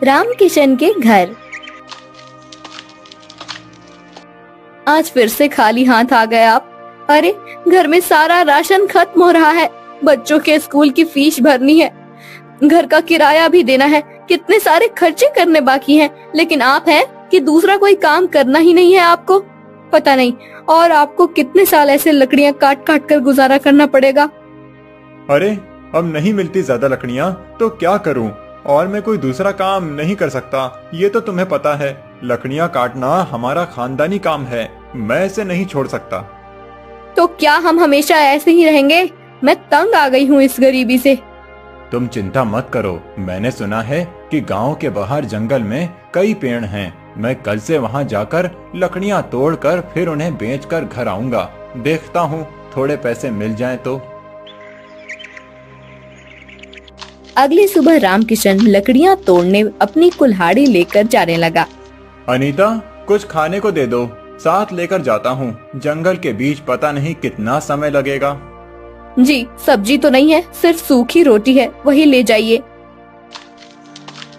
रामकिशन के घर। आज फिर से खाली हाथ आ गए आप। अरे, घर में सारा राशन खत्म हो रहा है। बच्चों के स्कूल की फीस भरनी है, घर का किराया भी देना है, कितने सारे खर्चे करने बाकी हैं। लेकिन आप हैं कि दूसरा कोई काम करना ही नहीं है आपको। पता नहीं और आपको कितने साल ऐसे लकड़ियां काट काट कर गुजारा करना पड़ेगा। अरे, अब नहीं मिलती ज्यादा लकड़ियां तो क्या करूं? और मैं कोई दूसरा काम नहीं कर सकता, ये तो तुम्हें पता है। लकड़ियां काटना हमारा खानदानी काम है, मैं इसे नहीं छोड़ सकता। तो क्या हम हमेशा ऐसे ही रहेंगे? मैं तंग आ गई हूँ इस गरीबी से। तुम चिंता मत करो, मैंने सुना है कि गांव के बाहर जंगल में कई पेड़ हैं। मैं कल से वहां जाकर लकड़ियां तोड़कर फिर उन्हें बेचकर घर आऊंगा। देखता हूँ थोड़े पैसे मिल जाएं तो। अगली सुबह रामकिशन लकड़ियां तोड़ने अपनी कुल्हाड़ी लेकर जाने लगा। अनीता, कुछ खाने को दे दो, साथ लेकर जाता हूँ। जंगल के बीच पता नहीं कितना समय लगेगा। जी, सब्जी तो नहीं है, सिर्फ सूखी रोटी है, वही ले जाइए।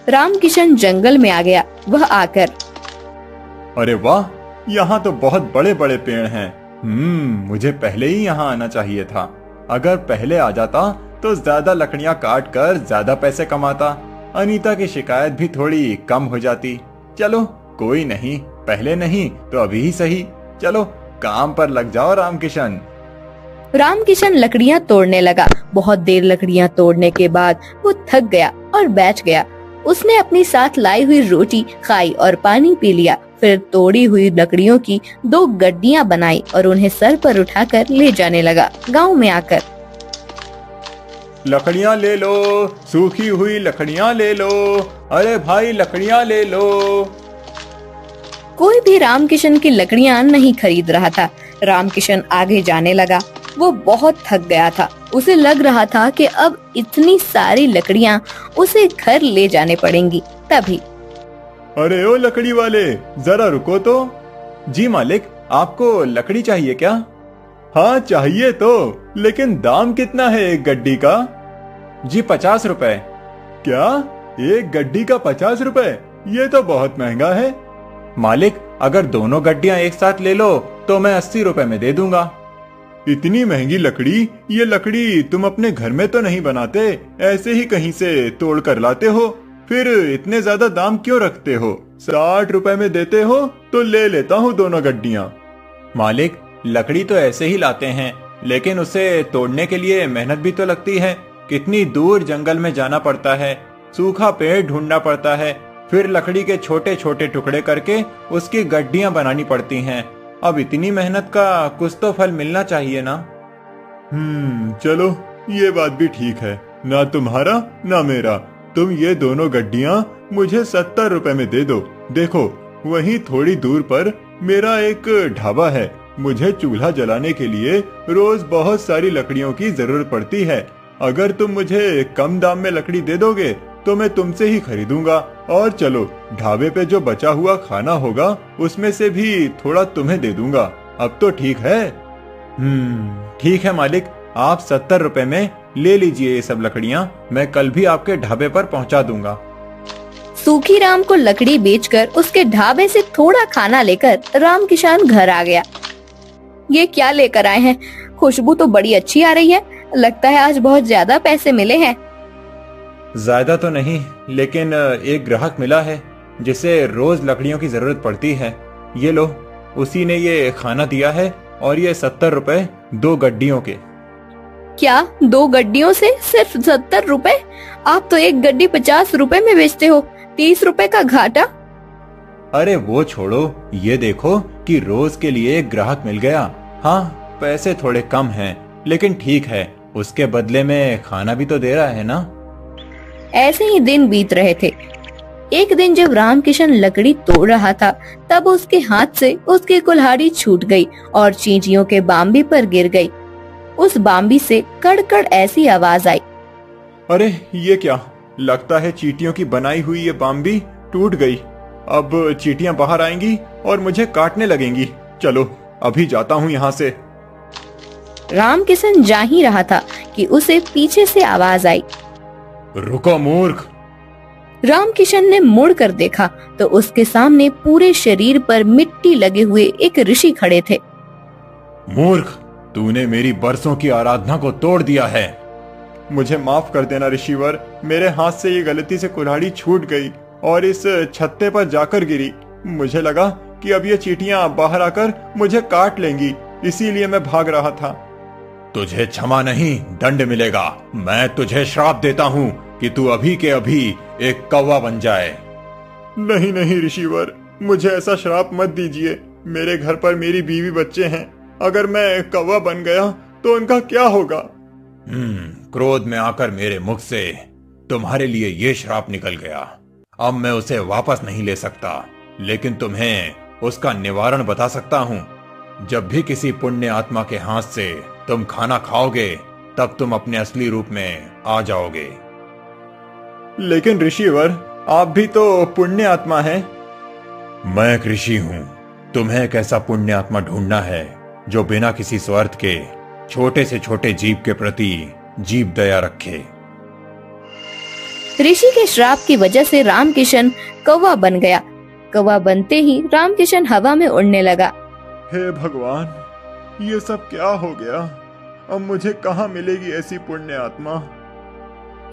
रामकिशन जंगल में आ गया। वह आकर, अरे वाह, यहाँ तो बहुत बड़े बड़े पेड़ हैं। मुझे पहले ही यहाँ आना चाहिए था। अगर पहले आ जाता तो ज्यादा लकड़ियाँ काट कर ज्यादा पैसे कमाता। अनीता की शिकायत भी थोड़ी कम हो जाती। चलो कोई नहीं, पहले नहीं तो अभी ही सही। चलो काम पर लग जाओ रामकिशन। रामकिशन लकड़ियां तोड़ने लगा। बहुत देर लकड़ियां तोड़ने के बाद वो थक गया और बैठ गया। उसने अपनी साथ लाई हुई रोटी खाई और पानी पी लिया। फिर तोड़ी हुई लकड़ियों की 2 गड्डियां बनाई और उन्हें सर पर उठाकर ले जाने लगा। गांव में आकर, लकड़ियाँ ले लो, सूखी हुई लकड़ियाँ ले लो। अरे भाई, लकड़ियाँ ले लो। कोई भी रामकिशन की लकड़ियां नहीं खरीद रहा था। रामकिशन आगे जाने लगा। वो बहुत थक गया था। उसे लग रहा था कि अब इतनी सारी लकड़ियां उसे घर ले जाने पड़ेंगी। तभी, अरे ओ लकड़ी वाले, जरा रुको तो। जी मालिक, आपको लकड़ी चाहिए क्या? हाँ चाहिए तो, लेकिन दाम कितना है एक गड्डी का? जी 50 रुपए। क्या, एक गड्डी का 50 रुपए? ये तो बहुत महंगा है। मालिक, अगर दोनों गड्डियां एक साथ ले लो तो मैं 80 रुपए में दे दूंगा। इतनी महंगी लकड़ी? ये लकड़ी तुम अपने घर में तो नहीं बनाते, ऐसे ही कहीं से तोड़ कर लाते हो? फिर इतने ज्यादा दाम क्यों रखते हो? 60 रुपए में देते हो तो ले लेता हूँ दोनों गड्डियां। मालिक, लकड़ी तो ऐसे ही लाते हैं, लेकिन उसे तोड़ने के लिए मेहनत भी तो लगती है। कितनी दूर जंगल में जाना पड़ता है, सूखा पेड़ ढूंढना पड़ता है, फिर लकड़ी के छोटे छोटे टुकड़े करके उसकी गड्डियां बनानी पड़ती हैं। अब इतनी मेहनत का कुछ तो फल मिलना चाहिए ना। चलो, ये बात भी ठीक है। ना तुम्हारा ना मेरा। तुम ये दोनों गड्डियां मुझे 70 रुपए में दे दो। देखो, वहीं थोड़ी दूर पर मेरा एक ढाबा है। मुझे चूल्हा जलाने के लिए रोज बहुत सारी लकड़ियों की जरूरत पड़ती है। अगर तुम मुझे कम दाम में लकड़ी दे दोगे तो मैं तुमसे ही खरीदूंगा। और चलो, ढाबे पे जो बचा हुआ खाना होगा उसमें से भी थोड़ा तुम्हें दे दूंगा। अब तो ठीक है? ठीक है मालिक, आप 70 रुपए में ले लीजिए ये सब लकड़ियाँ। मैं कल भी आपके ढाबे पर पहुँचा दूंगा। सूखीराम को लकड़ी बेचकर उसके ढाबे से थोड़ा खाना लेकर रामकिशन घर आ गया। ये क्या लेकर आए हैं? खुशबू तो बड़ी अच्छी आ रही है। लगता है आज बहुत ज्यादा पैसे मिले हैं। ज्यादा तो नहीं, लेकिन एक ग्राहक मिला है जिसे रोज लकड़ियों की जरूरत पड़ती है। ये लो, उसी ने ये खाना दिया है और ये 70 रुपए 2 गड्डियों के। क्या 2 गड्डियों से सिर्फ 70 रुपए? आप तो एक गड्डी 50 रुपए में बेचते हो। 30 रुपए का घाटा। अरे वो छोड़ो, ये देखो कि रोज के लिए एक ग्राहक मिल गया। हाँ, पैसे थोड़े कम हैं, लेकिन ठीक है, उसके बदले में खाना भी तो दे रहा है ना। ऐसे ही दिन बीत रहे थे। एक दिन जब रामकिशन लकड़ी तोड़ रहा था, तब उसके हाथ से उसकी कुल्हाड़ी छूट गई और चींटियों के बाम्बी पर गिर गई। उस बाम्बी से कड़कड़ ऐसी आवाज आई। अरे ये क्या? लगता है चींटियों की बनाई हुई ये बाम्बी टूट गई। अब चींटियां बाहर आएंगी और मुझे काटने लगेंगी। चलो, अभी जाता हूँ यहाँ से। रामकिशन जा ही रहा था कि उसे पीछे से आवाज आई। रुको मूर्ख! रामकिशन ने मुड़ कर देखा तो उसके सामने पूरे शरीर पर मिट्टी लगे हुए एक ऋषि खड़े थे। मूर्ख, तूने मेरी बरसों की आराधना को तोड़ दिया है। मुझे माफ कर देना ऋषिवर, मेरे हाथ से ये गलती से कुल्हाड़ी छूट गई और इस छत्ते पर जाकर गिरी। मुझे लगा कि अब ये चींटियां बाहर आकर मुझे काट लेंगी, इसीलिए मैं भाग रहा था। तुझे क्षमा नहीं, दंड मिलेगा। मैं तुझे श्राप देता हूँ कि तू अभी के अभी एक कौवा बन जाए। नहीं नहीं ऋषिवर, मुझे ऐसा श्राप मत दीजिए। मेरे घर पर मेरी बीवी बच्चे हैं, अगर मैं कौवा बन गया तो उनका क्या होगा? क्रोध में आकर मेरे मुख से तुम्हारे लिए ये श्राप निकल गया। अब मैं उसे वापस नहीं ले सकता, लेकिन तुम्हें उसका निवारण बता सकता हूँ। जब भी किसी पुण्य आत्मा के हाथ से तुम खाना खाओगे, तब तुम अपने असली रूप में आ जाओगे। लेकिन ऋषिवर, आप भी तो पुण्य आत्मा हैं। मैं एक ऋषि हूँ। तुम्हें एक ऐसा पुण्य आत्मा ढूंढना है जो बिना किसी स्वार्थ के छोटे से छोटे जीव के प्रति जीव दया रखे। ऋषि के श्राप की वजह से रामकिशन कौवा बन गया। कौवा बनते ही रामकिशन हवा में उड़ने लगा। हे भगवान, ये सब क्या हो गया? अब मुझे कहाँ मिलेगी ऐसी पुण्य आत्मा?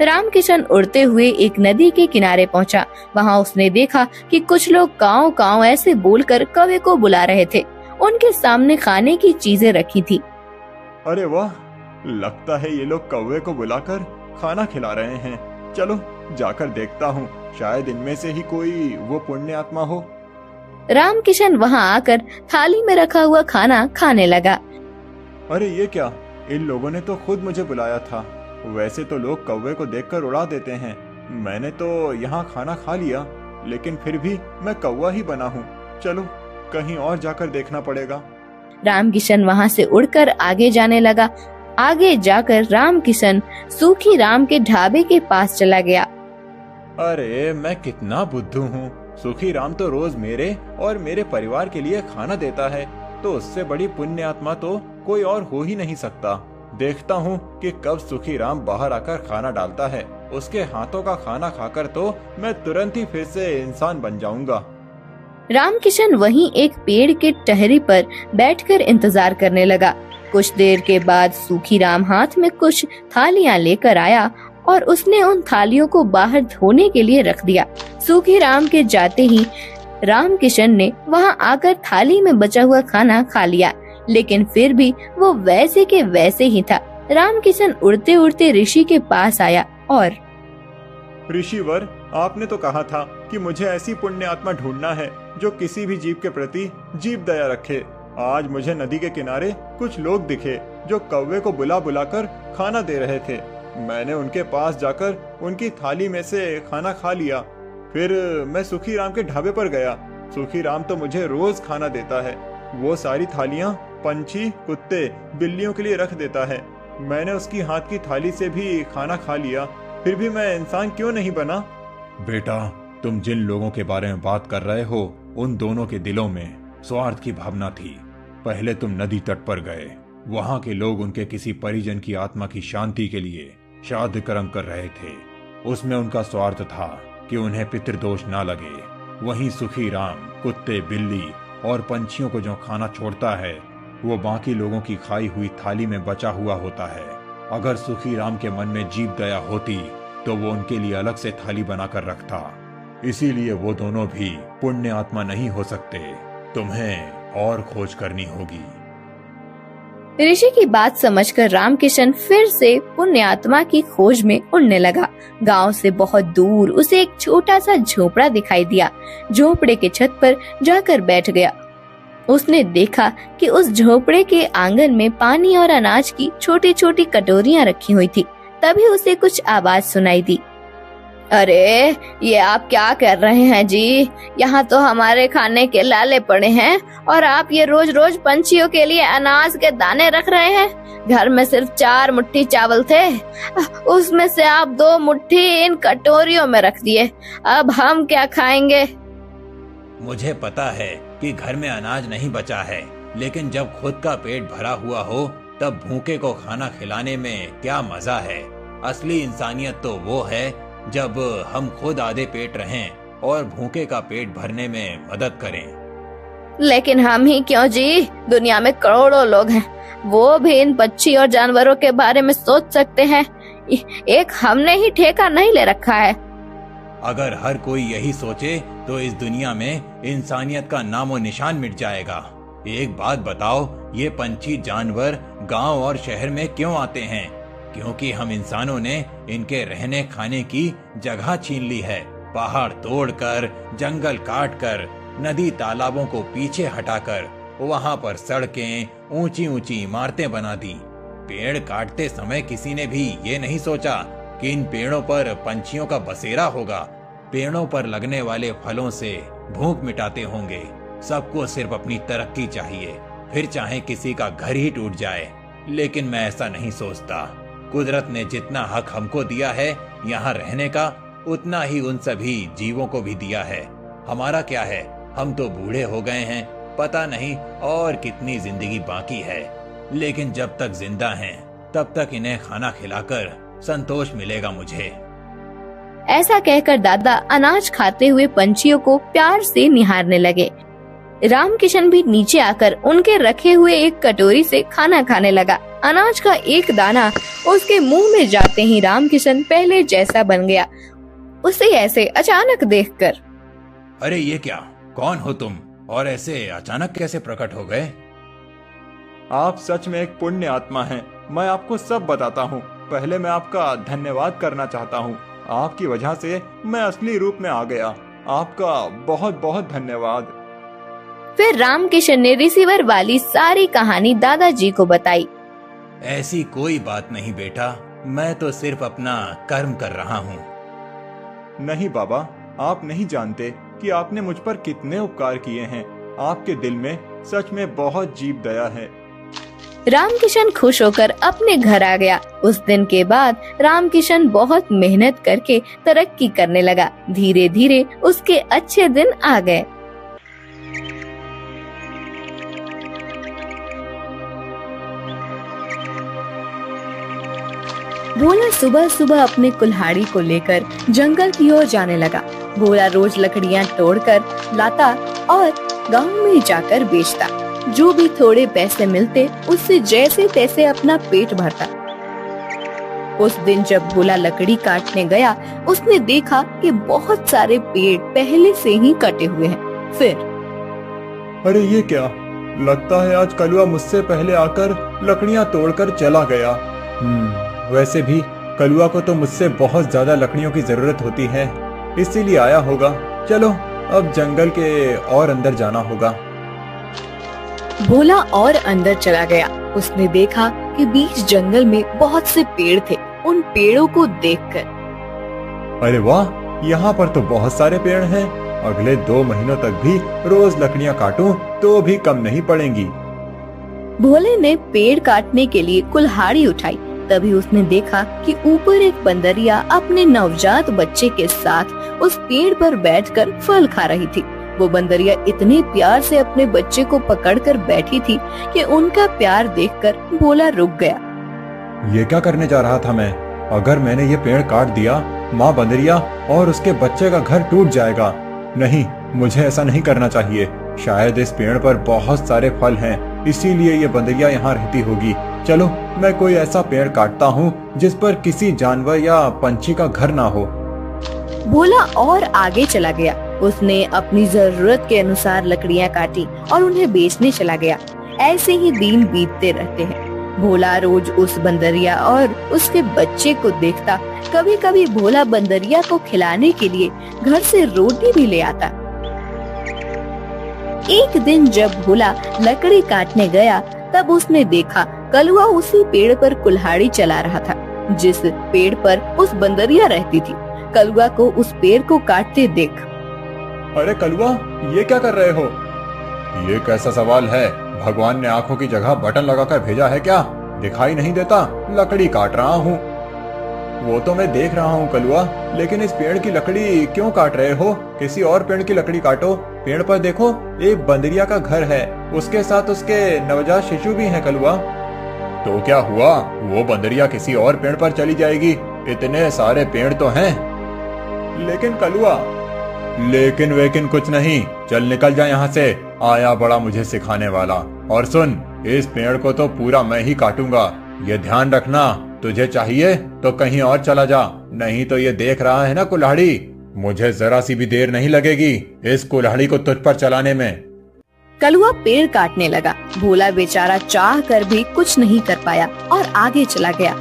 रामकिशन उड़ते हुए एक नदी के किनारे पहुंचा। वहां उसने देखा कि कुछ लोग काव काव ऐसे बोलकर कौवे को बुला रहे थे। उनके सामने खाने की चीजें रखी थी। अरे वाह, लगता है ये लोग कौवे को बुलाकर खाना खिला रहे हैं। चलो जाकर देखता हूँ, शायद इनमें से ही कोई वो पुण्य आत्मा हो। रामकिशन वहां आकर थाली में रखा हुआ खाना खाने लगा। अरे ये क्या, इन लोगों ने तो खुद मुझे बुलाया था। वैसे तो लोग कौवे को देखकर उड़ा देते हैं। मैंने तो यहाँ खाना खा लिया, लेकिन फिर भी मैं कौवा ही बना हूँ। चलो कहीं और जाकर देखना पड़ेगा। रामकिशन वहां से उड़कर आगे जाने लगा। आगे जाकर रामकिशन सूखी राम के ढाबे के पास चला गया। अरे मैं कितना बुद्धू हूँ। सूखी राम तो रोज मेरे और मेरे परिवार के लिए खाना देता है, तो उससे बड़ी पुण्य आत्मा तो कोई और हो ही नहीं सकता। देखता हूँ कि कब सूखी राम बाहर आकर खाना डालता है। उसके हाथों का खाना खाकर तो मैं तुरंत ही फिर से इंसान बन जाऊंगा। रामकिशन वहीं एक पेड़ के टहरी पर बैठकर इंतजार करने लगा। कुछ देर के बाद सूखी राम हाथ में कुछ थालियां लेकर आया और उसने उन थालियों को बाहर धोने के लिए रख दिया। सूखी राम के जाते ही रामकिशन ने वहां आकर थाली में बचा हुआ खाना खा लिया, लेकिन फिर भी वो वैसे के वैसे ही था। रामकिशन उड़ते उड़ते ऋषि के पास आया और ऋषिवर, आपने तो कहा था कि मुझे ऐसी पुण्य आत्मा ढूंढना है जो किसी भी जीव के प्रति जीव दया रखे। आज मुझे नदी के किनारे कुछ लोग दिखे जो कौवे को बुला बुलाकर खाना दे रहे थे। मैंने उनके पास जाकर उनकी थाली में से खाना खा लिया। फिर मैं सूखी राम के ढाबे पर गया। सूखी राम तो मुझे रोज खाना देता है। वो सारी थालियां पंछी, कुत्ते, बिल्लियों के लिए रख देता है। मैंने उसकी हाथ की थाली से भी खाना खा लिया, फिर भी मैं इंसान क्यों नहीं बना? बेटा, तुम जिन लोगों के बारे में बात कर रहे हो, उन दोनों के दिलों में स्वार्थ की भावना थी। पहले तुम नदी तट पर गए। वहां के लोग उनके किसी परिजन की आत्मा की शांति के लिए श्राद्ध कर्म कर रहे थे। उसमें उनका स्वार्थ था कि उन्हें पितृदोष ना लगे। वहीं सुखी राम कुत्ते, बिल्ली और पंछियों को जो खाना छोड़ता है, वो बाकी लोगों की खाई हुई थाली में बचा हुआ होता है। अगर सुखी राम के मन में जीव दया होती तो वो उनके लिए अलग से थाली बनाकर रखता। इसीलिए वो दोनों भी पुण्य आत्मा नहीं हो सकते। तुम्हें और खोज करनी होगी। ऋषि की बात समझकर रामकिशन फिर से पुण्य आत्मा की खोज में उड़ने लगा। गांव से बहुत दूर उसे एक छोटा सा झोपड़ा दिखाई दिया। झोपड़े के छत पर जाकर बैठ गया। उसने देखा कि उस झोपड़े के आंगन में पानी और अनाज की छोटी छोटी कटोरियां रखी हुई थी। तभी उसे कुछ आवाज सुनाई दी। अरे, ये आप क्या कर रहे हैं जी? यहाँ तो हमारे खाने के लाले पड़े हैं और आप ये रोज रोज पंछियों के लिए अनाज के दाने रख रहे हैं। घर में सिर्फ 4 मुट्ठी चावल थे, उसमें से आप 2 मुट्ठी इन कटोरियों में रख दिए। अब हम क्या खाएंगे? मुझे पता है कि घर में अनाज नहीं बचा है, लेकिन जब खुद का पेट भरा हुआ हो तब भूखे को खाना खिलाने में क्या मजा है। असली इंसानियत तो वो है जब हम खुद आधे पेट रहें और भूखे का पेट भरने में मदद करें। लेकिन हम ही क्यों जी, दुनिया में करोड़ों लोग हैं, वो भी इन पक्षी और जानवरों के बारे में सोच सकते हैं। एक हमने ही ठेका नहीं ले रखा है। अगर हर कोई यही सोचे तो इस दुनिया में इंसानियत का नामो निशान मिट जाएगा। एक बात बताओ, ये पंछी जानवर गांव और शहर में क्यों आते हैं? क्योंकि हम इंसानों ने इनके रहने खाने की जगह छीन ली है। पहाड़ तोड़कर, जंगल काटकर, नदी तालाबों को पीछे हटाकर वहां पर सड़कें, ऊंची ऊंची इमारतें बना दी। पेड़ काटते समय किसी ने भी ये नहीं सोचा कि इन पेड़ों पर पंछियों का बसेरा होगा। पेड़ों पर लगने वाले फलों से भूख मिटाते होंगे। सबको सिर्फ अपनी तरक्की चाहिए, फिर चाहे किसी का घर ही टूट जाए। लेकिन मैं ऐसा नहीं सोचता। कुदरत ने जितना हक हमको दिया है यहाँ रहने का, उतना ही उन सभी जीवों को भी दिया है। हमारा क्या है, हम तो बूढ़े हो गए हैं, पता नहीं और कितनी जिंदगी बाकी है। लेकिन जब तक जिंदा हैं, तब तक इन्हें खाना खिलाकर संतोष मिलेगा मुझे। ऐसा कहकर दादा अनाज खाते हुए पंछियों को प्यार से निहारने लगे। रामकिशन भी नीचे आकर उनके रखे हुए एक कटोरी से खाना खाने लगा। अनाज का एक दाना उसके मुंह में जाते ही रामकिशन पहले जैसा बन गया, उसे ऐसे अचानक देखकर। अरे ये क्या, कौन हो तुम और ऐसे अचानक कैसे प्रकट हो गए? आप सच में एक पुण्य आत्मा हैं। मैं आपको सब बताता हूँ। पहले मैं आपका धन्यवाद करना चाहता हूँ। आपकी वजह से मैं असली रूप में आ गया। आपका बहुत बहुत धन्यवाद। फिर रामकिशन ने रिसीवर वाली सारी कहानी दादाजी को बताई। ऐसी कोई बात नहीं बेटा, मैं तो सिर्फ अपना कर्म कर रहा हूँ। नहीं बाबा, आप नहीं जानते कि आपने मुझ पर कितने उपकार किए हैं। आपके दिल में सच में बहुत जीव दया है। रामकिशन खुश होकर अपने घर आ गया। उस दिन के बाद रामकिशन बहुत मेहनत करके तरक्की करने लगा। धीरे धीरे उसके अच्छे दिन आ गए। भोला सुबह सुबह अपने कुल्हाड़ी को लेकर जंगल की ओर जाने लगा। भोला रोज लकड़ियां तोड़कर लाता और गांव में जाकर बेचता। जो भी थोड़े पैसे मिलते उससे जैसे तैसे अपना पेट भरता। उस दिन जब भोला लकड़ी काटने गया, उसने देखा कि बहुत सारे पेड़ पहले से ही कटे हुए हैं। फिर अरे ये क्या, लगता है आज कलुआ मुझसे पहले आकर लकड़ियां तोड़कर चला गया। वैसे भी कलुआ को तो मुझसे बहुत ज्यादा लकड़ियों की जरूरत होती है, इसीलिए आया होगा। चलो अब जंगल के और अंदर जाना होगा। भोला और अंदर चला गया। उसने देखा कि बीच जंगल में बहुत से पेड़ थे। उन पेड़ों को देखकर, अरे वाह, यहाँ पर तो बहुत सारे पेड़ हैं। अगले 2 महीनों तक भी रोज लकड़ियाँ काटूं तो भी कम नहीं पड़ेंगी। भोले ने पेड़ काटने के लिए कुल्हाड़ी उठाई। तभी उसने देखा कि ऊपर एक बंदरिया अपने नवजात बच्चे के साथ उस पेड़ पर बैठकर फल खा रही थी। वो बंदरिया इतने प्यार से अपने बच्चे को पकड़कर बैठी थी कि उनका प्यार देखकर भोला रुक गया। ये क्या करने जा रहा था मैं? अगर मैंने ये पेड़ काट दिया, माँ बंदरिया और उसके बच्चे का घर टूट जाएगा। नहीं, मुझे ऐसा नहीं करना चाहिए। शायद इस पेड़ पर बहुत सारे फल हैं, इसीलिए ये बंदरिया यहाँ रहती होगी। चलो मैं कोई ऐसा पेड़ काटता हूँ जिस पर किसी जानवर या पंछी का घर ना हो। भोला और आगे चला गया। उसने अपनी जरूरत के अनुसार लकड़ियाँ काटी और उन्हें बेचने चला गया। ऐसे ही दिन बीतते रहते हैं। भोला रोज उस बंदरिया और उसके बच्चे को देखता। कभी कभी भोला बंदरिया को खिलाने के लिए घर से रोटी भी ले आता। एक दिन जब भोला लकड़ी काटने गया, तब उसने देखा कलुआ उसी पेड़ पर कुल्हाड़ी चला रहा था जिस पेड़ पर उस बंदरिया रहती थी। कलुआ को उस पेड़ को काटते देख, अरे कलुआ, ये क्या कर रहे हो? ये कैसा सवाल है? भगवान ने आंखों की जगह बटन लगाकर भेजा है क्या? दिखाई नहीं देता? लकड़ी काट रहा हूँ। वो तो मैं देख रहा हूँ कलुआ, लेकिन इस पेड़ की लकड़ी क्यों काट रहे हो? किसी और पेड़ की लकड़ी काटो। पेड़ पर देखो, एक बंदरिया का घर है, उसके साथ उसके नवजात शिशु भी हैं कलुआ। तो क्या हुआ? वो बंदरिया किसी और पेड़ पर चली जाएगी। इतने सारे पेड़ तो हैं। लेकिन कलुआ। लेकिन वेकिन कुछ नहीं, चल निकल जा यहाँ से, आया बड़ा मुझे सिखाने वाला। और सुन, इस पेड़ को तो पूरा मैं ही काटूंगा, ये ध्यान रखना। तुझे चाहिए तो कहीं और चला जा, नहीं तो ये देख रहा है ना कुल्हाड़ी, मुझे जरा सी भी देर नहीं लगेगी इस कुल्हाड़ी को तुझ पर चलाने में। कलुआ पेड़ काटने लगा। भोला बेचारा चाह कर भी कुछ नहीं कर पाया और आगे चला गया।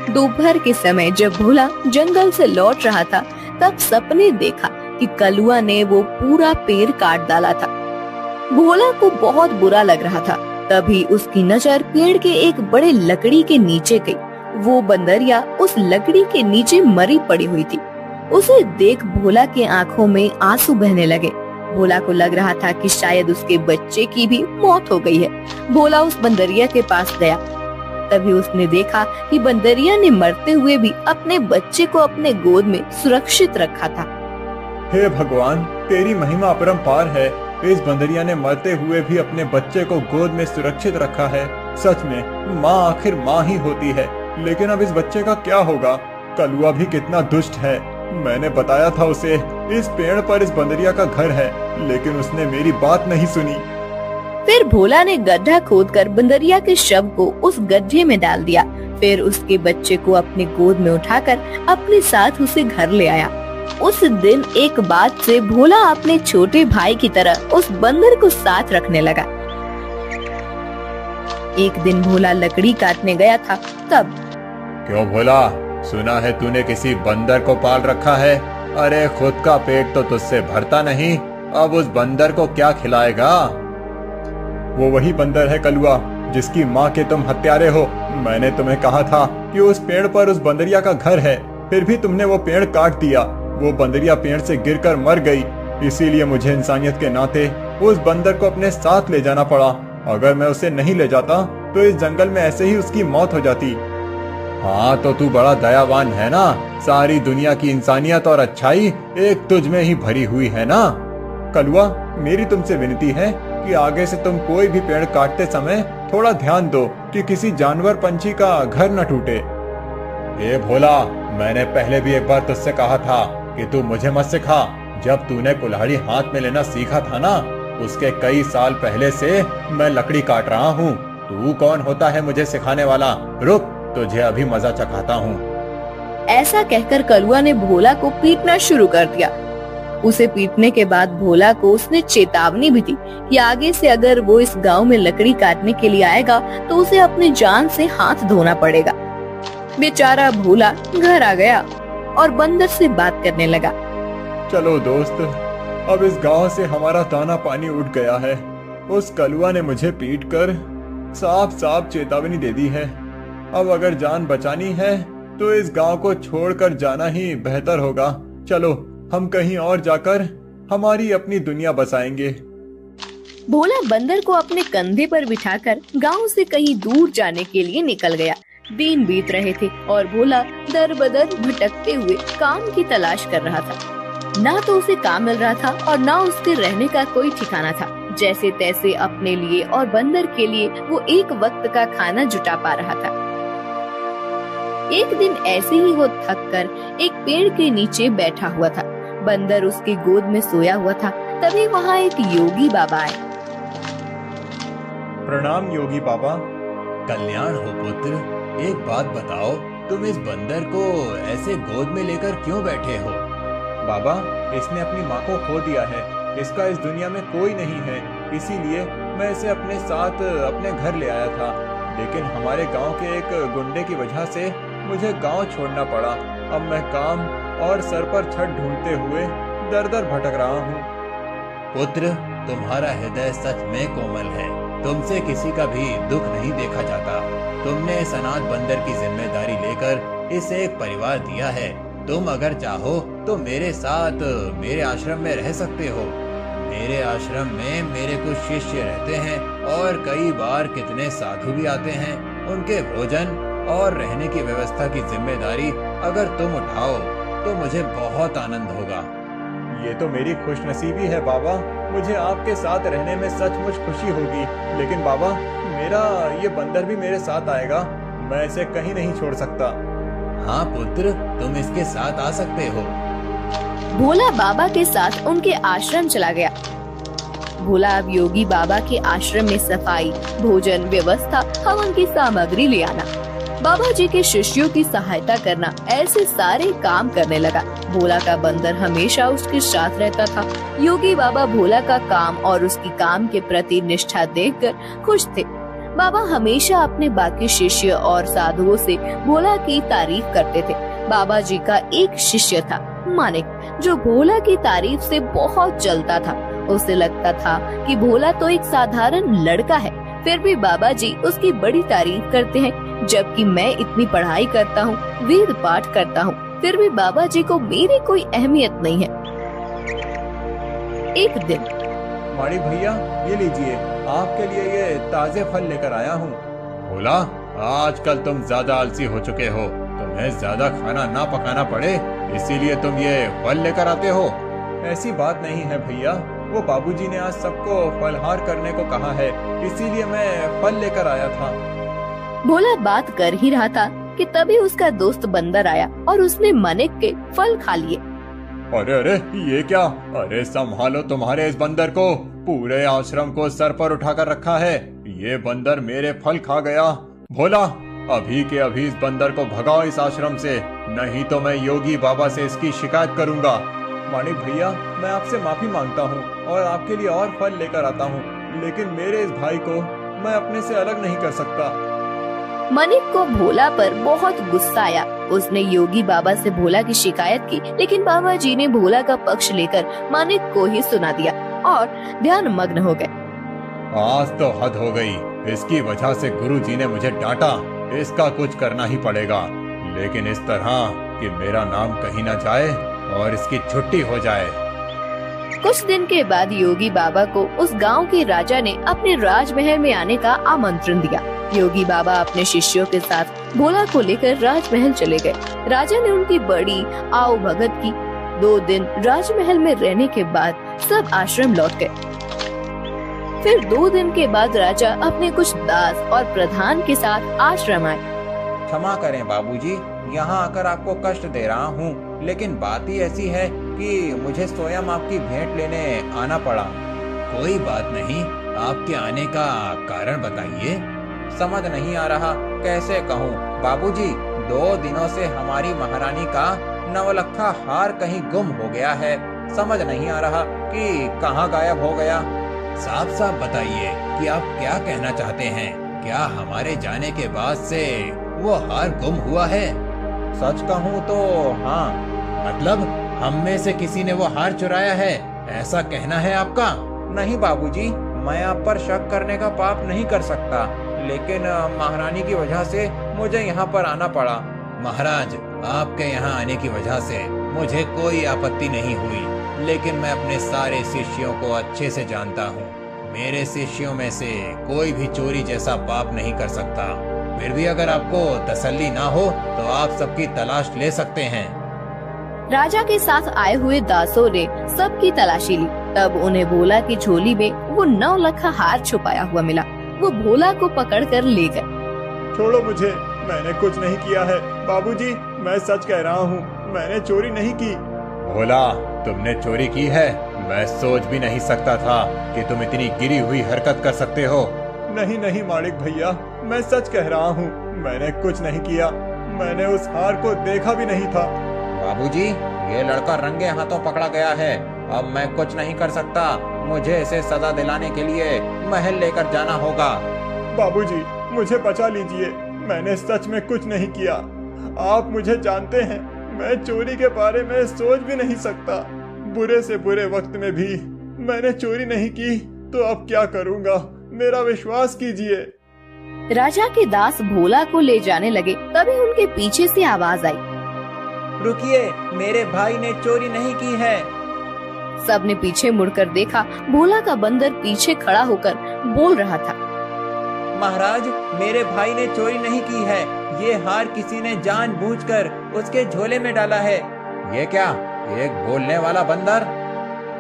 दोपहर के समय जब भोला जंगल से लौट रहा था, तब सपने देखा कि कलुआ ने वो पूरा पेड़ काट डाला था। भोला को बहुत बुरा लग रहा था। तभी उसकी नजर पेड़ के एक बड़े लकड़ी के नीचे गई। वो बंदरिया उस लकड़ी के नीचे मरी पड़ी हुई थी। उसे देख भोला के आंखों में आंसू बहने लगे। भोला को लग रहा था कि शायद उसके बच्चे की भी मौत हो गई है। भोला उस बंदरिया के पास गया। तभी उसने देखा कि बंदरिया ने मरते हुए भी अपने बच्चे को अपने गोद में सुरक्षित रखा था। हे भगवान, तेरी महिमा अपरंपार है। इस बंदरिया ने मरते हुए भी अपने बच्चे को गोद में सुरक्षित रखा है। सच में माँ आखिर माँ ही होती है। लेकिन अब इस बच्चे का क्या होगा? कलुआ भी कितना दुष्ट है। मैंने बताया था उसे इस पेड़ पर इस बंदरिया का घर है, लेकिन उसने मेरी बात नहीं सुनी। फिर भोला ने गड्ढा खोदकर बंदरिया के शव को उस गड्ढे में डाल दिया। फिर उसके बच्चे को अपने गोद में उठाकर अपने साथ उसे घर ले आया। उस दिन एक बात से भोला अपने छोटे भाई की तरह उस बंदर को साथ रखने लगा। एक दिन भोला लकड़ी काटने गया था। तब क्यों भोला, सुना है तूने किसी बंदर को पाल रखा है? अरे खुद का पेट तो तुझसे भरता नहीं, अब उस बंदर को क्या खिलाएगा? वो वही बंदर है कलुआ, जिसकी माँ के तुम हत्यारे हो। मैंने तुम्हें कहा था कि उस पेड़ पर उस बंदरिया का घर है, फिर भी तुमने वो पेड़ काट दिया। वो बंदरिया पेड़ से गिरकर मर गई, इसीलिए मुझे इंसानियत के नाते उस बंदर को अपने साथ ले जाना पड़ा। अगर मैं उसे नहीं ले जाता तो इस जंगल में ऐसे ही उसकी मौत हो जाती। हाँ तो तू बड़ा दयावान है ना, सारी दुनिया की इंसानियत और अच्छाई एक तुझ में ही भरी हुई है ना। कलुआ, मेरी तुमसे विनती है कि आगे से तुम कोई भी पेड़ काटते समय थोड़ा ध्यान दो कि किसी जानवर पंछी का घर न टूटे। ए भोला, मैंने पहले भी एक बार तुझसे कहा था कि तू मुझे मत सिखा। जब तूने कुल्हाड़ी हाथ में लेना सीखा था ना, उसके कई साल पहले से मैं लकड़ी काट रहा हूँ। तू कौन होता है मुझे सिखाने वाला? रुक, तुझे अभी मजा चखाता हूँ। ऐसा कहकर कलुआ ने भोला को पीटना शुरू कर दिया। उसे पीटने के बाद भोला को उसने चेतावनी भी दी कि आगे से अगर वो इस गांव में लकड़ी काटने के लिए आएगा तो उसे अपने जान से हाथ धोना पड़ेगा। बेचारा भोला घर आ गया और बंदर से बात करने लगा। चलो दोस्त, अब इस गांव से हमारा दाना पानी उठ गया है। उस कलुआ ने मुझे पीटकर साफ साफ चेतावनी दे दी है। अब अगर जान बचानी है तो इस गांव को छोड़कर जाना ही बेहतर होगा। चलो हम कहीं और जाकर हमारी अपनी दुनिया बसाएंगे। भोला बंदर को अपने कंधे पर बिठाकर गांव से कहीं दूर जाने के लिए निकल गया। दिन बीत रहे थे और भोला दर बदर भटकते हुए काम की तलाश कर रहा था। ना तो उसे काम मिल रहा था और ना उसके रहने का कोई ठिकाना था। जैसे तैसे अपने लिए और बंदर के लिए वो एक वक्त का खाना जुटा पा रहा था। एक दिन ऐसे ही वो थक कर एक पेड़ के नीचे बैठा हुआ था। बंदर उसकी गोद में सोया हुआ था। तभी वहाँ एक योगी बाबा आए। प्रणाम योगी बाबा। कल्याण हो पुत्र, एक बात बताओ, तुम इस बंदर को ऐसे गोद में लेकर क्यों बैठे हो? बाबा, इसने अपनी माँ को खो दिया है। इसका इस दुनिया में कोई नहीं है, इसीलिए मैं इसे अपने साथ अपने घर ले आया था। लेकिन हमारे गांव के एक गुंडे की वजह से मुझे गांव छोड़ना पड़ा। अब मैं काम और सर पर छत ढूंढते हुए दर दर भटक रहा हूँ। पुत्र, तुम्हारा हृदय सच में कोमल है। तुमसे किसी का भी दुख नहीं देखा जाता। तुमने इस अनाथ बंदर की जिम्मेदारी लेकर इसे एक परिवार दिया है। तुम अगर चाहो तो मेरे साथ मेरे आश्रम में रह सकते हो। मेरे आश्रम में मेरे कुछ शिष्य रहते हैं और कई बार कितने साधु भी आते हैं। उनके भोजन और रहने की व्यवस्था की जिम्मेदारी अगर तुम उठाओ तो मुझे बहुत आनंद होगा। ये तो मेरी खुशनसीबी है बाबा। मुझे आपके साथ रहने में सचमुच खुशी होगी। लेकिन बाबा, मेरा ये बंदर भी मेरे साथ आएगा। मैं इसे कहीं नहीं छोड़ सकता। हाँ पुत्र, तुम इसके साथ आ सकते हो। भोला बाबा के साथ उनके आश्रम चला गया। भोला अब योगी बाबा के आश्रम में सफाई, भोजन व्यवस्था, हवन की सामग्री ले आना, बाबा जी के शिष्यों की सहायता करना, ऐसे सारे काम करने लगा। भोला का बंदर हमेशा उसके साथ रहता था। योगी बाबा भोला का काम और उसकी काम के प्रति निष्ठा देखकर खुश थे। बाबा हमेशा अपने बाकी शिष्य और साधुओं से भोला की तारीफ करते थे। बाबा जी का एक शिष्य था मानिक, जो भोला की तारीफ से बहुत जलता था। उसे लगता था कि भोला तो एक साधारण लड़का है, फिर भी बाबा जी उसकी बड़ी तारीफ करते हैं, जबकि मैं इतनी पढ़ाई करता हूँ, वेद पाठ करता हूँ, फिर भी बाबा जी को मेरी कोई अहमियत नहीं है। एक दिन माणिक भैया, ये लीजिए, आपके लिए ये ताजे फल लेकर आया हूँ। भोला, आजकल तुम ज्यादा आलसी हो चुके हो, तुम्हें ज्यादा खाना ना पकाना पड़े, इसीलिए तुम ये फल लेकर आते हो। ऐसी बात नहीं है भैया, वो बाबूजी ने आज सबको फलहार करने को कहा है, इसीलिए मैं फल लेकर आया था। भोला बात कर ही रहा था कि तभी उसका दोस्त बंदर आया और उसने मानिक के फल खा लिए। अरे अरे, ये क्या? अरे संभालो तुम्हारे इस बंदर को, पूरे आश्रम को सर पर उठाकर रखा है। ये बंदर मेरे फल खा गया। भोला, अभी के अभी इस बंदर को भगाओ इस आश्रम से, नहीं तो मैं योगी बाबा से इसकी शिकायत करूंगा। मानिक भैया, मैं आपसे माफी मांगता हूँ और आपके लिए और फल लेकर आता हूँ, लेकिन मेरे इस भाई को मैं अपने से अलग नहीं कर सकता। मानिक को भोला पर बहुत गुस्सा आया। उसने योगी बाबा से भोला की शिकायत की, लेकिन बाबा जी ने भोला का पक्ष लेकर मानिक को ही सुना दिया और ध्यान मग्न हो गए। आज तो हद हो गई, इसकी वजह से गुरुजी ने मुझे डांटा, इसका कुछ करना ही पड़ेगा, लेकिन इस तरह कि मेरा नाम कहीं न जाए और इसकी छुट्टी हो जाए। कुछ दिन के बाद योगी बाबा को उस गांव के राजा ने अपने राजमहल में आने का आमंत्रण दिया। योगी बाबा अपने शिष्यों के साथ भोला को लेकर राजमहल चले गए। राजा ने उनकी बड़ी आओ भगत की। 2 दिन राजमहल में रहने के बाद सब आश्रम लौट गए। फिर 2 दिन के बाद राजा अपने कुछ दास और प्रधान के साथ आश्रम आए। क्षमा करें बाबूजी, यहाँ आकर आपको कष्ट दे रहा हूँ, लेकिन बात ही ऐसी है कि मुझे स्वयं आपकी भेंट लेने आना पड़ा। कोई बात नहीं, आपके आने का कारण बताइए। समझ नहीं आ रहा कैसे कहूँ बाबूजी, 2 दिनों से हमारी महारानी का नवलखा हार कहीं गुम हो गया है। समझ नहीं आ रहा कि कहाँ गायब हो गया। साफ साफ बताइए कि आप क्या कहना चाहते हैं। क्या हमारे जाने के बाद से वो हार गुम हुआ है? सच कहूँ तो हाँ। मतलब हम में से किसी ने वो हार चुराया है, ऐसा कहना है आपका? नहीं बाबूजी, मैं आप पर शक करने का पाप नहीं कर सकता, लेकिन महारानी की वजह से मुझे यहाँ पर आना पड़ा। महाराज, आपके यहाँ आने की वजह से मुझे कोई आपत्ति नहीं हुई, लेकिन मैं अपने सारे शिष्यों को अच्छे से जानता हूँ। मेरे शिष्यों में से कोई भी चोरी जैसा पाप नहीं कर सकता। फिर भी अगर आपको तसल्ली ना हो तो आप सबकी तलाश ले सकते हैं। राजा के साथ आए हुए दासों ने सबकी तलाशी ली। तब उन्हें भोला की झोली में वो 9 लखा हार छुपाया हुआ मिला। वो भोला को पकड़कर ले गए। छोड़ो मुझे, मैंने कुछ नहीं किया है। बाबूजी, मैं सच कह रहा हूँ, मैंने चोरी नहीं की। भोला, तुमने चोरी की है? मैं सोच भी नहीं सकता था कि तुम इतनी गिरी हुई हरकत कर सकते हो। नहीं नहीं माणिक भैया, मैं सच कह रहा हूँ, मैंने कुछ नहीं किया। मैंने उस हार को देखा भी नहीं था। बाबूजी, ये लड़का रंगे हाथों पकड़ा गया है। अब मैं कुछ नहीं कर सकता। मुझे इसे सजा दिलाने के लिए महल लेकर जाना होगा। बाबूजी, मुझे बचा लीजिए, मैंने सच में कुछ नहीं किया। आप मुझे जानते हैं, मैं चोरी के बारे में सोच भी नहीं सकता। बुरे से बुरे वक्त में भी मैंने चोरी नहीं की, तो अब क्या करूँगा, मेरा विश्वास कीजिए। राजा के दास भोला को ले जाने लगे। तभी उनके पीछे से आवाज आई, रुकिए, मेरे भाई ने चोरी नहीं की है। सबने पीछे मुड़कर देखा। भोला का बंदर पीछे खड़ा होकर बोल रहा था, महाराज, मेरे भाई ने चोरी नहीं की है। ये हार किसी ने जानबूझकर उसके झोले में डाला है। ये क्या, एक बोलने वाला बंदर?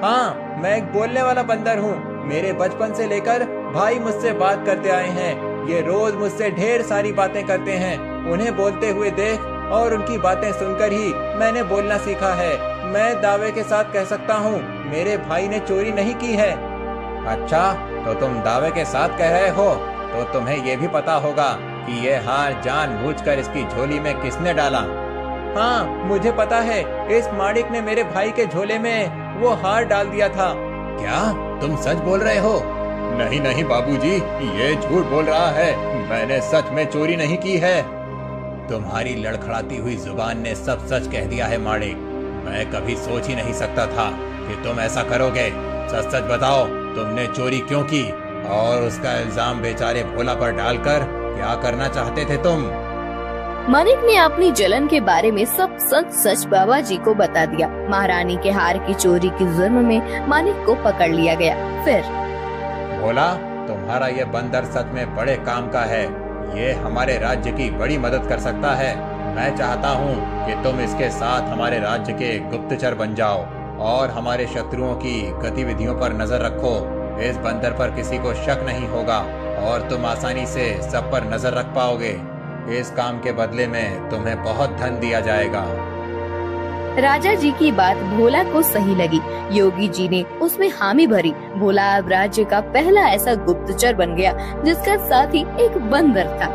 हाँ, मैं एक बोलने वाला बंदर हूँ। मेरे बचपन से लेकर भाई मुझसे बात करते आए हैं। ये रोज मुझसे ढेर सारी बातें करते हैं। उन्हें बोलते हुए देख और उनकी बातें सुनकर ही मैंने बोलना सीखा है। मैं दावे के साथ कह सकता हूँ मेरे भाई ने चोरी नहीं की है। अच्छा, तो तुम दावे के साथ कह रहे हो, तो तुम्हें ये भी पता होगा कि ये हार जानबूझकर इसकी झोली में किसने डाला? हाँ, मुझे पता है, इस माणिक ने मेरे भाई के झोले में वो हार डाल दिया था। क्या तुम सच बोल रहे हो? नहीं नहीं बाबूजी, ये झूठ बोल रहा है, मैंने सच में चोरी नहीं की है। तुम्हारी लड़खड़ाती हुई जुबान ने सब सच कह दिया है माणिक। मैं कभी सोच ही नहीं सकता था कि तुम ऐसा करोगे। सच सच बताओ, तुमने चोरी क्यों की और उसका इल्जाम बेचारे भोला पर डालकर क्या करना चाहते थे तुम? माणिक ने अपनी जलन के बारे में सब सच सच बाबा जी को बता दिया। महारानी के हार की चोरी के जुर्म में माणिक को पकड़ लिया गया। फिर भोला, तुम्हारा ये बंदर सच में बड़े काम का है, ये हमारे राज्य की बड़ी मदद कर सकता है। मैं चाहता हूँ कि तुम इसके साथ हमारे राज्य के गुप्तचर बन जाओ और हमारे शत्रुओं की गतिविधियों पर नजर रखो। इस बंदर पर किसी को शक नहीं होगा और तुम आसानी से सब पर नजर रख पाओगे। इस काम के बदले में तुम्हें बहुत धन दिया जाएगा। राजा जी की बात भोला को सही लगी। योगी जी ने उसमें हामी भरी। भोला अब राज्य का पहला ऐसा गुप्तचर बन गया जिसका साथ ही एक बंदर था।